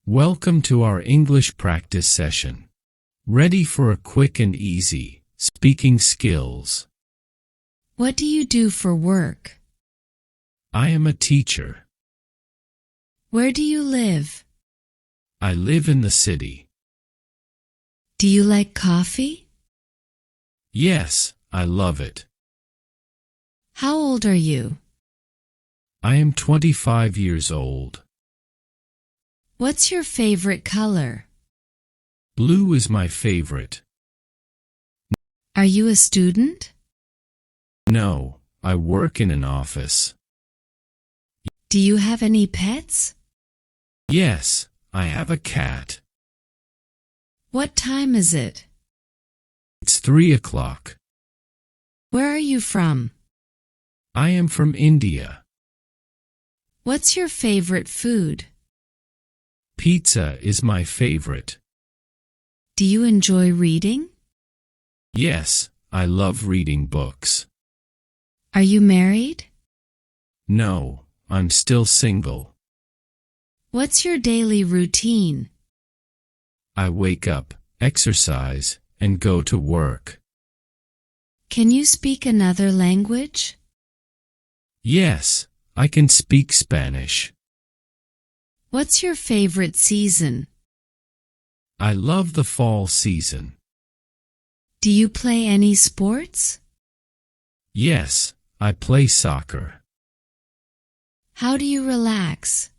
Welcome to our English practice session. Ready for a quick and easy speaking skills. What do you do for work? I am a teacher. Where do you live? I live in the city. Do you like coffee? Yes, I love it. How old are you? I am 25 years old. What's your favorite color? Blue is my favorite. Are you a student? No, I work in an office. Do you have any pets? Yes, I have a cat. What time is it? It's 3 o'clock. Where are you from? I am from India. What's your favorite food? Pizza is my favorite. Do you enjoy reading? Yes, I love reading books. Are you married? No, I'm still single. What's your daily routine? I wake up, exercise, and go to work. Can you speak another language? Yes, I can speak Spanish. What's your favorite season? I love the fall season. Do you play any sports? Yes, I play soccer. How do you relax?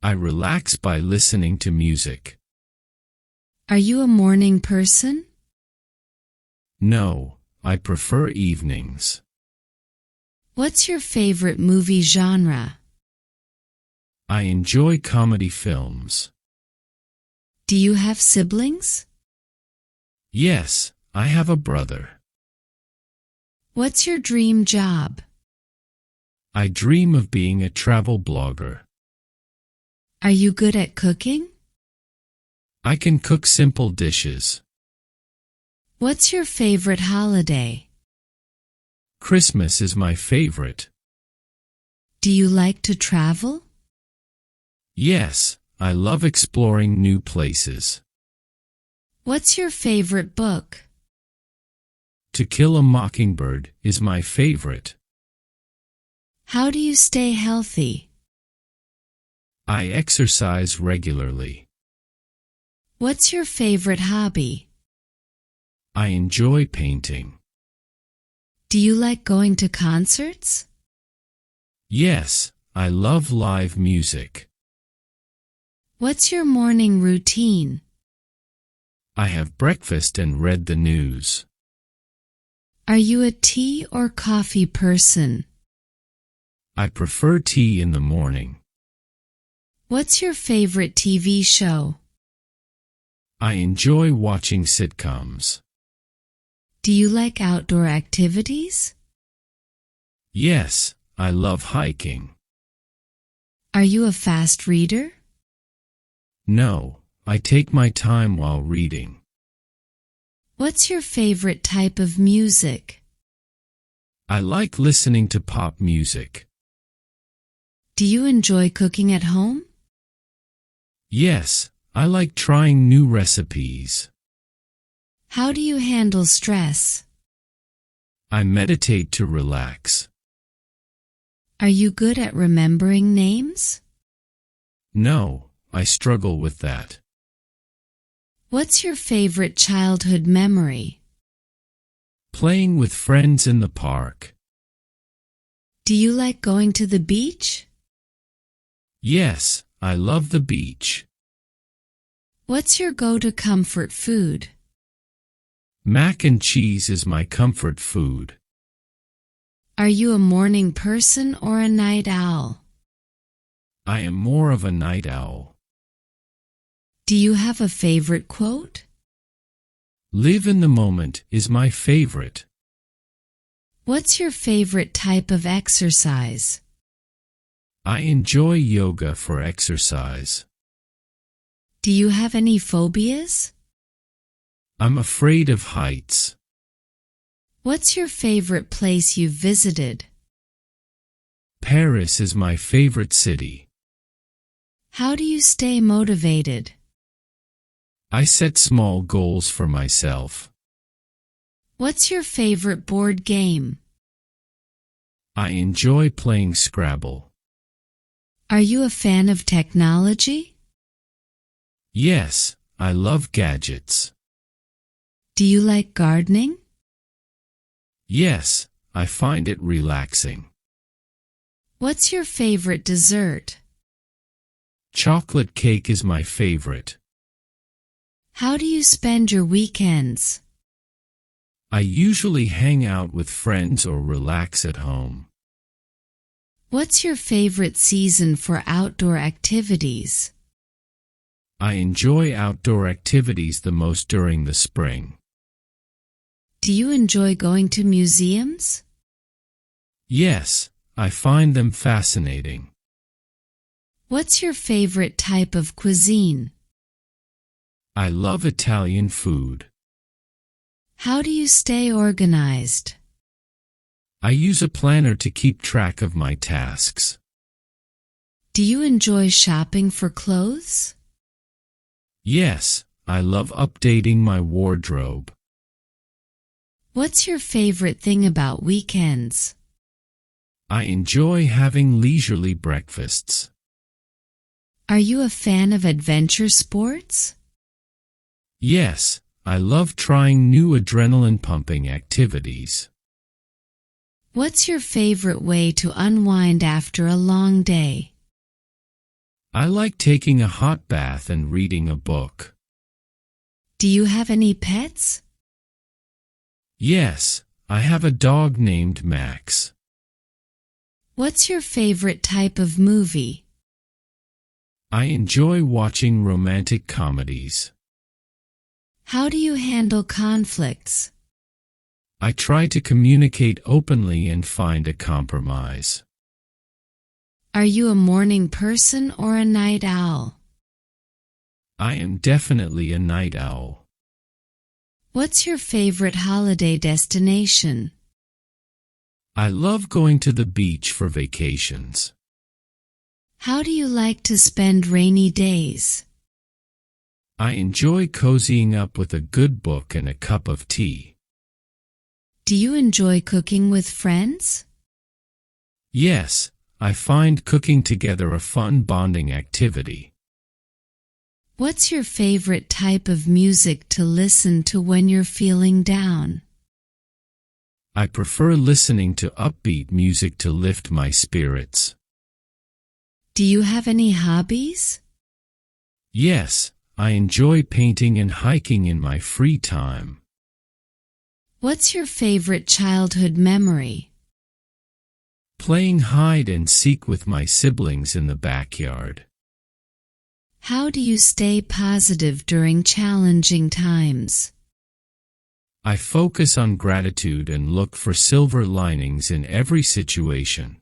I relax by listening to music. Are you a morning person? No, I prefer evenings. What's your favorite movie genre? I enjoy comedy films. Do you have siblings? Yes, I have a brother. What's your dream job? I dream of being a travel blogger. Are you good at cooking? I can cook simple dishes. What's your favorite holiday? Christmas is my favorite. Do you like to travel? Yes, I love exploring new places. What's your favorite book? To Kill a Mockingbird is my favorite. How do you stay healthy? I exercise regularly. What's your favorite hobby? I enjoy painting. Do you like going to concerts? Yes, I love live music. What's your morning routine? I have breakfast and read the news. Are you a tea or coffee person? I prefer tea in the morning. What's your favorite TV show? I enjoy watching sitcoms. Do you like outdoor activities? Yes, I love hiking. Are you a fast reader? No, I take my time while reading. What's your favorite type of music? I like listening to pop music. Do you enjoy cooking at home? Yes, I like trying new recipes. How do you handle stress? I meditate to relax. Are you good at remembering names? No, I struggle with that. What's your favorite childhood memory? Playing with friends in the park. Do you like going to the beach? Yes, I love the beach. What's your go-to comfort food? Mac and cheese is my comfort food. Are you a morning person or a night owl? I am more of a night owl. Do you have a favorite quote? Live in the moment is my favorite. What's your favorite type of exercise? I enjoy yoga for exercise. Do you have any phobias? I'm afraid of heights. What's your favorite place you've visited? Paris is my favorite city. How do you stay motivated? I set small goals for myself. What's your favorite board game? I enjoy playing Scrabble. Are you a fan of technology? Yes, I love gadgets. Do you like gardening? Yes, I find it relaxing. What's your favorite dessert? Chocolate cake is my favorite. How do you spend your weekends? I usually hang out with friends or relax at home. What's your favorite season for outdoor activities? I enjoy outdoor activities the most during the spring. Do you enjoy going to museums? Yes, I find them fascinating. What's your favorite type of cuisine? I love Italian food. How do you stay organized? I use a planner to keep track of my tasks. Do you enjoy shopping for clothes? Yes, I love updating my wardrobe. What's your favorite thing about weekends? I enjoy having leisurely breakfasts. Are you a fan of adventure sports? Yes, I love trying new adrenaline-pumping activities. What's your favorite way to unwind after a long day? I like taking a hot bath and reading a book. Do you have any pets? Yes, I have a dog named Max. What's your favorite type of movie? I enjoy watching romantic comedies. How do you handle conflicts? I try to communicate openly and find a compromise. Are you a morning person or a night owl? I am definitely a night owl. What's your favorite holiday destination? I love going to the beach for vacations. How do you like to spend rainy days? I enjoy cozying up with a good book and a cup of tea. Do you enjoy cooking with friends? Yes, I find cooking together a fun bonding activity. What's your favorite type of music to listen to when you're feeling down? I prefer listening to upbeat music to lift my spirits. Do you have any hobbies? Yes, I enjoy painting and hiking in my free time. What's your favorite childhood memory? Playing hide and seek with my siblings in the backyard. How do you stay positive during challenging times? I focus on gratitude and look for silver linings in every situation.